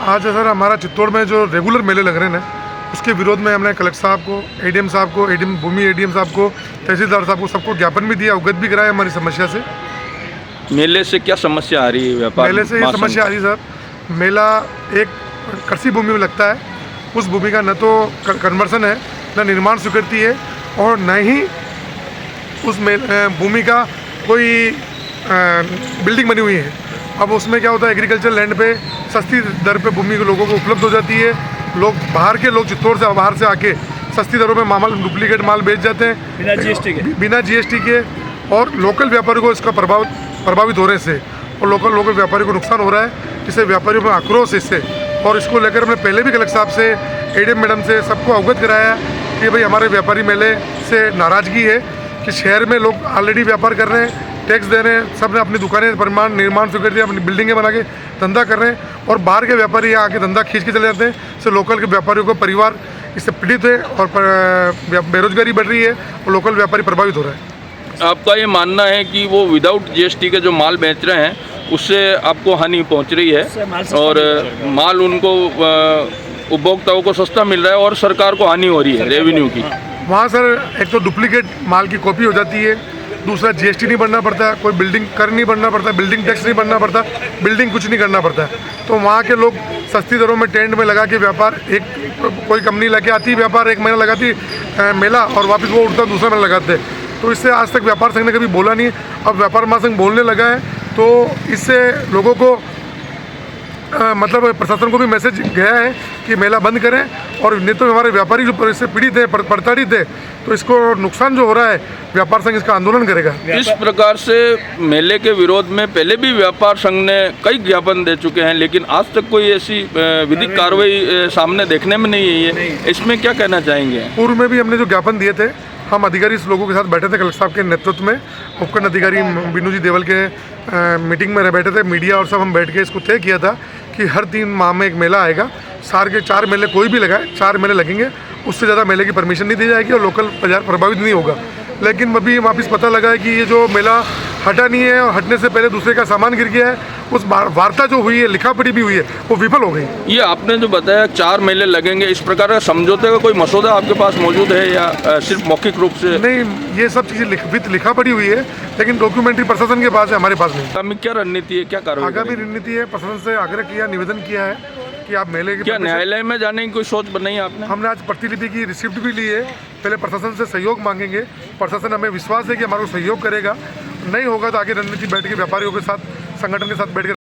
आज सर हमारा चित्तौड़ में जो रेगुलर मेले लग रहे हैं उसके विरोध में हमने कलेक्टर साहब को, एडीएम साहब को, भूमि एडीएम साहब को, तहसीलदार साहब को, सबको ज्ञापन भी दिया, अवगत भी कराया हमारी समस्या से। मेले से क्या समस्या आ रही है? व्यापार मेले से ये समस्या आ रही है सर, मेला एक कृषि भूमि में लगता है, उस भूमि का न तो कन्वर्सन है, न निर्माण स्वीकृति है और न ही उस भूमि का कोई बिल्डिंग बनी हुई है। अब उसमें क्या होता है, एग्रीकल्चर लैंड पे सस्ती दर पे भूमि के लोगों को उपलब्ध हो जाती है। लोग बाहर के लोग चित्तौड़ से बाहर से आके सस्ती दरों में माल डुप्लीकेट माल बेच जाते हैं बिना जीएसटी के और लोकल व्यापारियों को इसका प्रभावित हो रहे से और लोकल व्यापारियों को नुकसान हो रहा है। इससे व्यापारियों में आक्रोश इससे, और इसको लेकर हमने पहले भी कलेक्टर साहब से, एडीएम मैडम से सबको अवगत कराया कि भाई हमारे व्यापारी मेले से नाराज़गी है कि शहर में लोग ऑलरेडी व्यापार कर रहे हैं, टैक्स दे रहे हैं, सब ने अपनी दुकानें निर्माण स्वीकृति अपनी बिल्डिंगें बना के धंधा कर रहे हैं और बाहर के व्यापारी यहाँ आके धंधा खींच के चले जाते हैं। इससे लोकल के व्यापारियों को परिवार इससे पीड़ित है और बेरोजगारी बढ़ रही है और लोकल व्यापारी प्रभावित हो रहा है। आपका ये मानना है कि वो विदाउट जीएसटी के जो माल बेच रहे हैं उससे आपको हानि पहुंच रही है और माल उनको उपभोक्ताओं को सस्ता मिल रहा है और सरकार को हानि हो रही है रेवेन्यू की? वहाँ सर एक तो डुप्लीकेट माल की कॉपी हो जाती है, दूसरा जीएसटी नहीं भरना पड़ता, कोई बिल्डिंग कर नहीं भरना पड़ता, बिल्डिंग टैक्स नहीं भरना पड़ता, बिल्डिंग कुछ नहीं करना पड़ता है। तो वहाँ के लोग सस्ती दरों में टेंट में लगा के व्यापार, एक कोई कंपनी लेके आती व्यापार, एक महीना लगाती मेला और वापस वो उठता दूसरा मेला लगाते। तो इससे आज तक व्यापार संघ ने कभी बोला नहीं, अब व्यापार महासंघ बोलने लगा है। तो इससे लोगों को मतलब प्रशासन को भी मैसेज गया है कि मेला बंद करें और नहीं तो हमारे व्यापारी जो इससे पीड़ित है, प्रताड़ित है, तो इसको नुकसान जो हो रहा है व्यापार संघ इसका आंदोलन करेगा। इस प्रकार से मेले के विरोध में पहले भी व्यापार संघ ने कई ज्ञापन दे चुके हैं, लेकिन आज तक कोई ऐसी विधिक कार्रवाई सामने देखने में नहीं है। इसमें क्या कहना चाहेंगे? पूर्व में भी हमने जो ज्ञापन दिए थे, हम अधिकारी इस लोगों के साथ बैठे थे कलेक्टर साहब के नेतृत्व में, उपखंड अधिकारी बिनू जी देवल के मीटिंग में बैठे थे, मीडिया और सब हम बैठ के इसको तय किया था कि हर 3 माह में एक मेला आएगा। साल के 4 मेले कोई भी लगाए, 4 मेले लगेंगे, उससे ज़्यादा मेले की परमिशन नहीं दी जाएगी और लोकल बाजार प्रभावित नहीं होगा। लेकिन अभी वापस पता लगा है कि ये जो मेला हटा नहीं है और हटने से पहले दूसरे का सामान गिर गया है, उस वार्ता जो हुई है, लिखा पढ़ी भी हुई है, वो विफल हो गई। ये आपने जो बताया 4 मेले लगेंगे, इस प्रकार का समझौते का कोई मसौदा आपके पास मौजूद है या सिर्फ मौखिक रूप से? नहीं, ये सब चीज़ें लिखा पढ़ी हुई है, लेकिन डॉक्यूमेंट्री प्रशासन के पास है, हमारे पास नहीं। आगामी क्या रणनीति है, क्या कार्रवाई? आगामी रणनीति है, प्रशासन से आग्रह किया, निवेदन किया है कि आप मेले की, क्या न्यायालय में जाने की कोई सोच बनाई है आपने? हमने आज प्रतिलिपि की रिसिप्ट भी ली है, पहले प्रशासन से सहयोग मांगेंगे। प्रशासन हमें विश्वास है कि हमारा सहयोग करेगा, नहीं होगा तो आगे रणनीति बैठ के व्यापारियों के साथ, संगठन के साथ बैठ के